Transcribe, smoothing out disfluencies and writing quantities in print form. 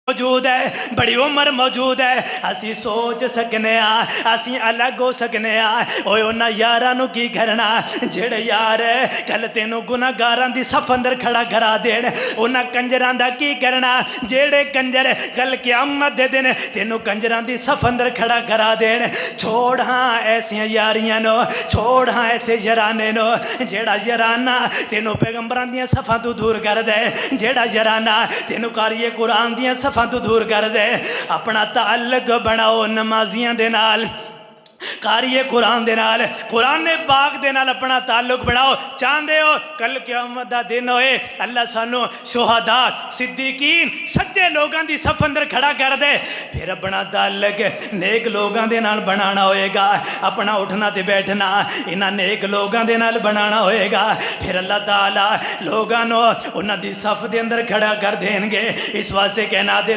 موجود ہے، بڑی عمر موجود ہے، اسی سوچ سکنے اسی الگ ہو سکنے اوے انہاں یاراں نو کی کرنا جڑے یار کل تینوں گناہگاراں دی صف اندر کھڑا کرا دین، انہاں کنجراں دا کی کرنا جڑے کنجر کل قیامت دے دن تینوں کنجراں دی صف اندر کھڑا کرا دین۔ چھوڑ ہاں ایسیاں یاریاں نو، چھوڑ ہاں ایسے یارانے نو، جیڑا یارانہ تینوں پیغمبراں دیاں صفاں تو دور کر دے، جیڑا یارانہ تینوں قاری قرآن دیاں صفاں تو دور کر دے۔ اپنا تعلق بناؤ نمازیاں دے نال، قاری قرآن دے نال، قرآن پاک دے نال اپنا تعلق بڑھاؤ۔ چاہندے ہو کل قیامت دا دن ہوئے اللہ سانو شہداء صدیقین سچے لوگاں دی صف اندر کھڑا کر دے، پھر اپنا تعلق نیک لوگاں دے نال بنانا ہوئے گا، اپنا اٹھنا تے بیٹھنا انہاں نیک لوگاں دے نال بنانا ہوئے گا، پھر اللہ تعالیٰ لوگاں نو انہاں دی صف دے اندر کھڑا کر دیں گے۔ اس واسطے کہنا دے